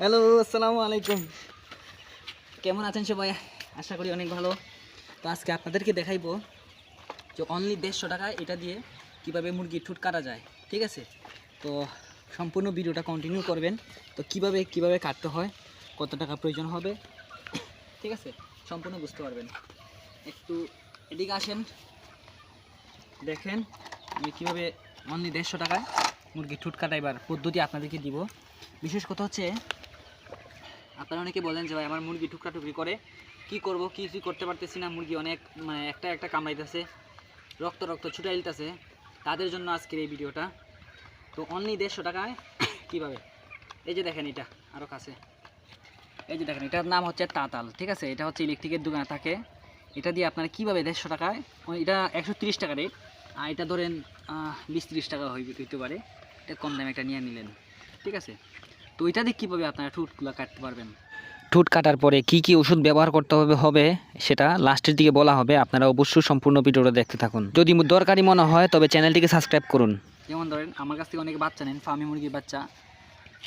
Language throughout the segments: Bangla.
হ্যালো, আসসালামু আলাইকুম। কেমন আছেন সবাই? আশা করি অনেক ভালো। তো আজকে আপনাদেরকে দেখাইবো যে অনলি 150 টাকায় এটা দিয়ে কিভাবে মুরগির ঠুট কাটা যায়। ঠিক আছে, তো সম্পূর্ণ ভিডিওটা কন্টিনিউ করবেন। তো কিভাবে কাটতে হয়, কত টাকা প্রয়োজন হবে, ঠিক আছে, সম্পূর্ণ বুঝতে পারবেন। একটু এদিকে আসেন, দেখেন আমি কীভাবে অনলি 150 টাকায় মুরগির ঠুট কাটাইবার পদ্ধতি আপনাদেরকে দিব। বিশেষ কথা হচ্ছে, আপনারা অনেকে বলেন যে ভাই আমার মুরগি টুকরি করে কি করব, কিছুই করতে পারতেছি না, মুরগি অনেক মানে একটা কামড়াইতেছে, রক্ত ছুটাইতেছে। তাদের জন্য আজকের এই ভিডিওটা। তো অনলি 150 টাকায় কীভাবে, এই যে দেখেন, এটা আরও কাছে, এই যে দেখেন, এটার নাম হচ্ছে তাঁতাল। ঠিক আছে, এটা হচ্ছে ইলেকট্রিকের দোকানে থাকে। এটা দিয়ে আপনারা কীভাবে 150 টাকায়, এটা 130 টাকা রেট, আর এটা ধরেন 20-30 টাকা হইতে পারে, এটা কম দামে একটা নিয়ে নিলেন। ঠিক আছে, তো এটা দিয়ে কীভাবে আপনারা ঠুটগুলো কাটতে পারবেন, ঠুট কাটার পরে কি কি ওষুধ ব্যবহার করতে হবে সেটা লাস্টের দিকে বলা হবে। আপনারা অবশ্যই সম্পূর্ণ ভিডিওটা দেখতে থাকুন। যদি দরকারি মনে হয় তবে চ্যানেলটিকে সাবস্ক্রাইব করুন। যেমন ধরেন আমার কাছ থেকে অনেকে বাচ্চা নেন, ফার্মি মুরগির বাচ্চা,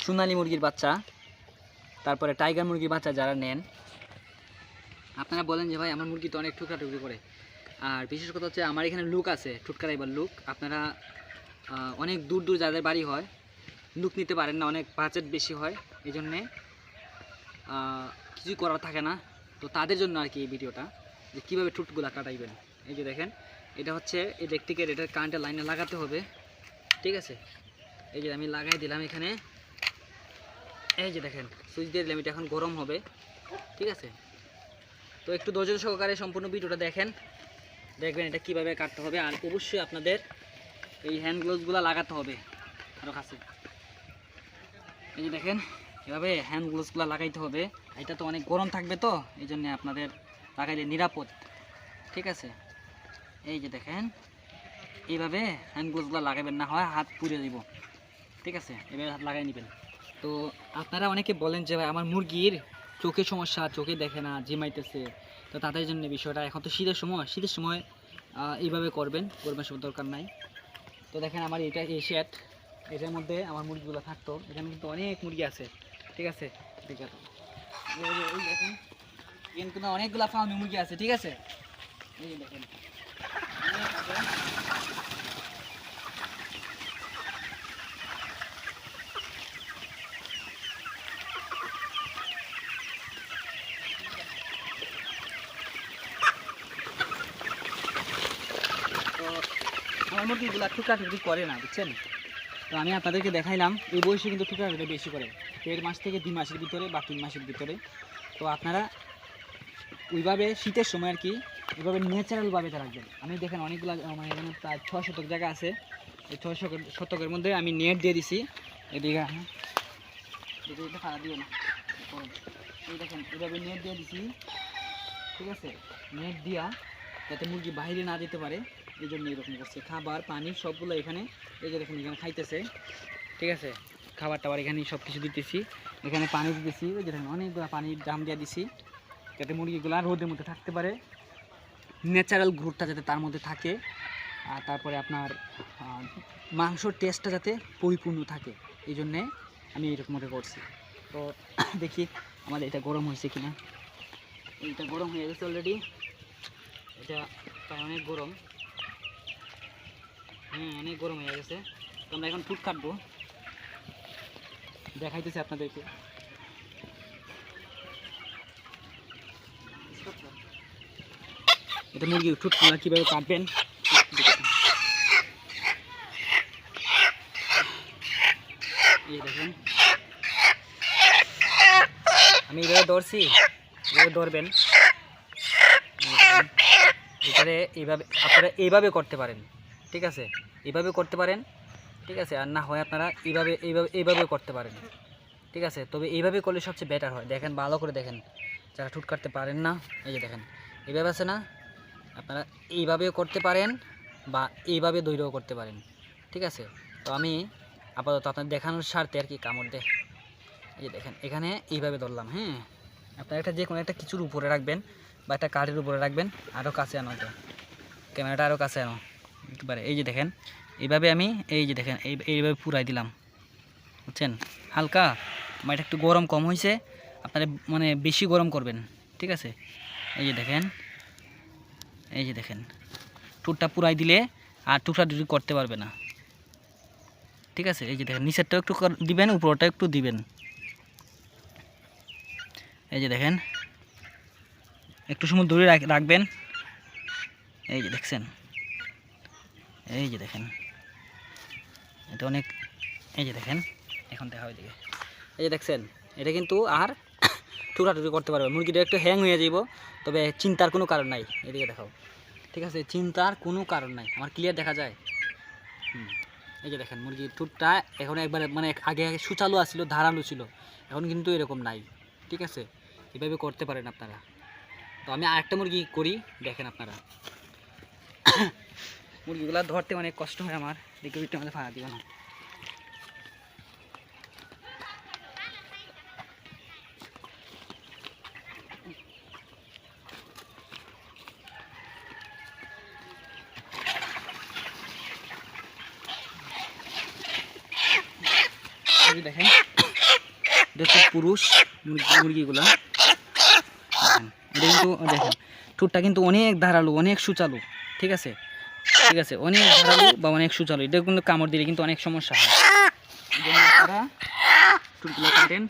সোনালি মুরগির বাচ্চা, তারপরে টাইগার মুরগির বাচ্চা যারা নেন, আপনারা বলেন যে ভাই আমার মুরগি তো অনেক টুকরি করে। আর বিশেষ কথা হচ্ছে আমার এখানে লুক আছে, ঠুটকারাইবার লুক। আপনারা অনেক দূর যাদের বাড়ি হয়, লুক নিতে পারেন না, অনেক বাজেট বেশি হয়, এই জন্যে কিছুই করার থাকে না। তো তাদের জন্য আর কি এই ভিডিওটা, যে কীভাবে ঠুটগুলা কাটাইবেন। এই যে দেখেন, এটা হচ্ছে ইলেকট্রিকের, এটার কারেন্টের লাইনে লাগাতে হবে। ঠিক আছে, এই যে আমি লাগাই দিলাম এখানে, এই যে দেখেন সুইচ দিয়ে দিলাম, এটা এখন গরম হবে। ঠিক আছে, তো একটু ধৈর্য সহকারে সম্পূর্ণ ভিডিওটা দেখবেন এটা কীভাবে কাটতে হবে। আর অবশ্যই আপনাদের এই হ্যান্ড গ্লোভসগুলো লাগাতে হবে আরও কাছে। এই যে দেখেন, এভাবে হ্যান্ড গ্লোভসগুলো লাগাইতে হবে। এটা তো অনেক গরম থাকবে, তো এই জন্য আপনাদের লাগাইলে নিরাপদ। ঠিক আছে, এই যে দেখেন, এইভাবে হ্যান্ড গ্লোভসগুলো লাগাবেন, না হয় হাত পুড়ে দিব। ঠিক আছে, এভাবে হাত লাগাই নেবেন। তো আপনারা অনেকে বলেন যে ভাই আমার মুরগির চোখের সমস্যা, চোখে দেখে না, জিমাইতেছে। তো তাদের জন্য বিষয়টা, এখন তো শীতের সময় এইভাবে করবেন সব দরকার নাই। তো দেখেন আমার এটা এই শেড, এটার মধ্যে আমার মুরগিগুলো থাকতো। এখানে কিন্তু অনেক মুরগি আছে। ঠিক আছে, দেখেন কিন্তু অনেকগুলো ফার্মি মুরগি আছে। ঠিক আছে, এই যে দেখেন, তো আমার মুরগিগুলো টুকরি করে না, বুঝছেন। তো আমি আপনাদেরকে দেখাইলাম, এই বয়সে কিন্তু টুকরি বেশি করে, 1.5 মাস থেকে 2 মাসের ভিতরে বা 3 মাসের ভিতরে। তো আপনারা ওইভাবে শীতের সময় আর কি ওইভাবে ন্যাচারালভাবে রাখবেন। আমি দেখেন অনেকগুলো, মানে এখানে প্রায় 6 শতক জায়গা আছে। এই 6 শতকের মধ্যে আমি নেট দিয়ে দিছি। এদিকে খারাপ দিও না, এই দেখেন এইভাবে নেট দিয়ে দিছি। ঠিক আছে, নেট দিয়া যাতে মুরগি বাইরে না যেতে পারে, এই জন্য এরকম করছে। খাবার পানি সবগুলো এখানে, এই যে দেখেন এখানে খাইতেছে। ঠিক আছে, খাবার টাবার এখানে সব কিছু দিতেছি, এখানে পানি দিতেছি। ওই যে দেখেন অনেকগুলো পানির জাম দিয়ে দিছি, যাতে মুরগিগুলো রোদের মধ্যে থাকতে পারে, ন্যাচারাল গ্রোথটা যাতে তার মধ্যে থাকে। আর তারপরে আপনার মাংসর টেস্টটা যাতে পরিপূর্ণ থাকে, এই জন্যে আমি এরকম মতো করছি। তো দেখি আমাদের এটা গরম হয়েছে কিনা। এইটা গরম হয়ে গেছে অলরেডি, এটা প্রায় অনেক গরম। অনেক গরম হয়ে গেছে। তো আমরা এখন ঠুট কাটবো, দেখাইতেছি আপনাদেরকে। এটা মুরগির ঠুটগুলো কীভাবে কাটবেন, এই দেখেন আমি এইভাবে ধরছি, এইভাবে ধরবেন। এবারে আপনারা এইভাবে করতে পারেন। ঠিক আছে, এইভাবে করতে পারেন। ঠিক আছে, আর না হয় আপনারা এইভাবে করতে পারেন। ঠিক আছে, তবে এইভাবে করলে সবচেয়ে বেটার হয়। দেখেন ভালো করে দেখেন, যারা ঠুট কাটতে পারেন না, এই যে দেখেন এইভাবে আছে না, আপনারা এইভাবেও করতে পারেন বা এইভাবে দৈর্ঘ্য করতে পারেন। ঠিক আছে, তো আমি আপাতত আপনার দেখানোর স্বার্থে আর কি কামড় দেয়। এই যে দেখেন এখানে এইভাবে ধরলাম। আপনারা একটা যে কোনো একটা কিছুর উপরে রাখবেন বা একটা কাঠের উপরে রাখবেন। আরও কাছে আনো, তো ক্যামেরাটা আরও কাছে আনো একটু পারে। এই যে দেখেন এইভাবে আমি, এই যে দেখেন এইভাবে পুরাই দিলাম। বুঝছেন, হালকা বা এটা একটু গরম কম হয়েছে, আপনারা মানে বেশি গরম করবেন, ঠিক আছে। এই যে দেখেন, এই যে দেখেন, ঠোঁটটা পুরাই দিলে আর টুকরা টুকরি করতে পারবে না, ঠিক আছে। এই যে দেখেন, নিচেরটাও একটু দিবেন, উপরটা একটু দিবেন। এই যে দেখেন, একটু সময় দূরে রাখবেন। এই যে দেখছেন, এই যে দেখেন, এটা অনেক, এই যে দেখেন, এখন দেখা হয় দিকে, এই যে দেখছেন, এটা কিন্তু আর টুকরা টুকরি করতে পারবে। মুরগিটা একটু হ্যাং হয়ে যাইব, তবে চিন্তার কোনো কারণ নাই। এদিকে দেখাও, ঠিক আছে, চিন্তার কোনো কারণ নাই। আমার ক্লিয়ার দেখা যায়। এই যে দেখেন, মুরগির ঠোঁটটা এখন একবারে মানে আগে আগে সুচালু আসছিল, ধারালো ছিল, এখন কিন্তু এরকম নাই, ঠিক আছে। এভাবে করতে পারেন আপনারা। তো আমি আরেকটা মুরগি করি, দেখেন আপনারা। মুরগিগুলা ধরতে অনেক কষ্ট হয় আমার, দেখে একটু আমাদের ফাড়া দিও না। দেখেন, এটা হচ্ছে পুরুষ মুরগিগুলা। এটা কিন্তু দেখেন, ঠোঁটটা কিন্তু অনেক ধারালো, অনেক সুচালু, ঠিক আছে, ঠিক আছে, অনেক ধারালো বা অনেক সুচালু। এটা কিন্তু কামড় দিলে কিন্তু অনেক সমস্যা হয়, আপনারা ঠোঁটগুলো কাটেন,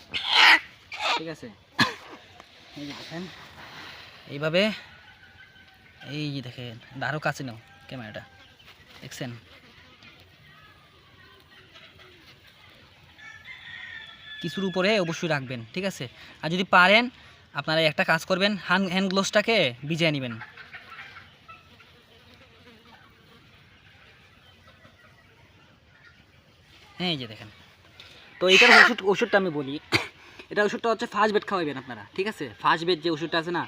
ঠিক আছে। এই যে দেখেন, এইভাবে, এই যে দেখেন, আরও কাছে নাও ক্যামেরাটা, দেখছেন। কিছুর উপরে অবশ্যই রাখবেন, ঠিক আছে। আর যদি পারেন আপনারা একটা কাজ করবেন, হ্যান্ড গ্লোভসটাকে ভিজিয়ে নেবেন। হ্যাঁ, এই যে দেখেন। তো এটার ওষুধটা আমি বলি, এটা ওষুধটা হচ্ছে ফার্স্ট বেড খাওয়াবেন আপনারা, ঠিক আছে। ফার্স্ট বেড যে ওষুধটা আছে না,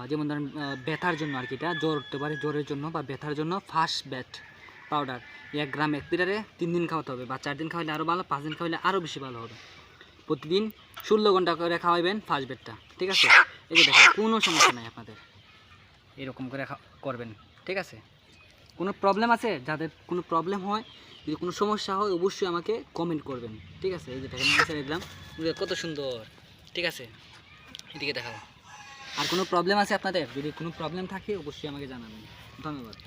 যেমন ধরেন ব্যথার জন্য আর কি, এটা জ্বর হতে পারে, জ্বরের জন্য বা ব্যথার জন্য ফার্স্ট বেড পাউডার 1 গ্রাম 1 লিটারে 3 দিন খাওয়াতে হবে, বা 4 দিন খাওয়াইলে আরও ভালো, 5 দিন খাওয়াইলে আরও বেশি ভালো হবে। প্রতিদিন 16 ঘন্টা করে খাওয়াবেন ফার্স্ট বেডটা, ঠিক আছে। এই যে দেখেন, কোনো সমস্যা নাই আপনাদের, এরকম করে করবেন, ঠিক আছে। কোনো প্রবলেম আছে, যাদের কোনো প্রবলেম হয়, যদি কোনো সমস্যা হয়, অবশ্যই আমাকে কমেন্ট করবেন, ঠিক আছে। এই যে দেখেন, ছেড়ে দিলাম, কত সুন্দর, ঠিক আছে। এদিকে দেখাও। আর কোনো প্রবলেম আছে আপনাদের, যদি কোনো প্রবলেম থাকে অবশ্যই আমাকে জানাবেন। ধন্যবাদ।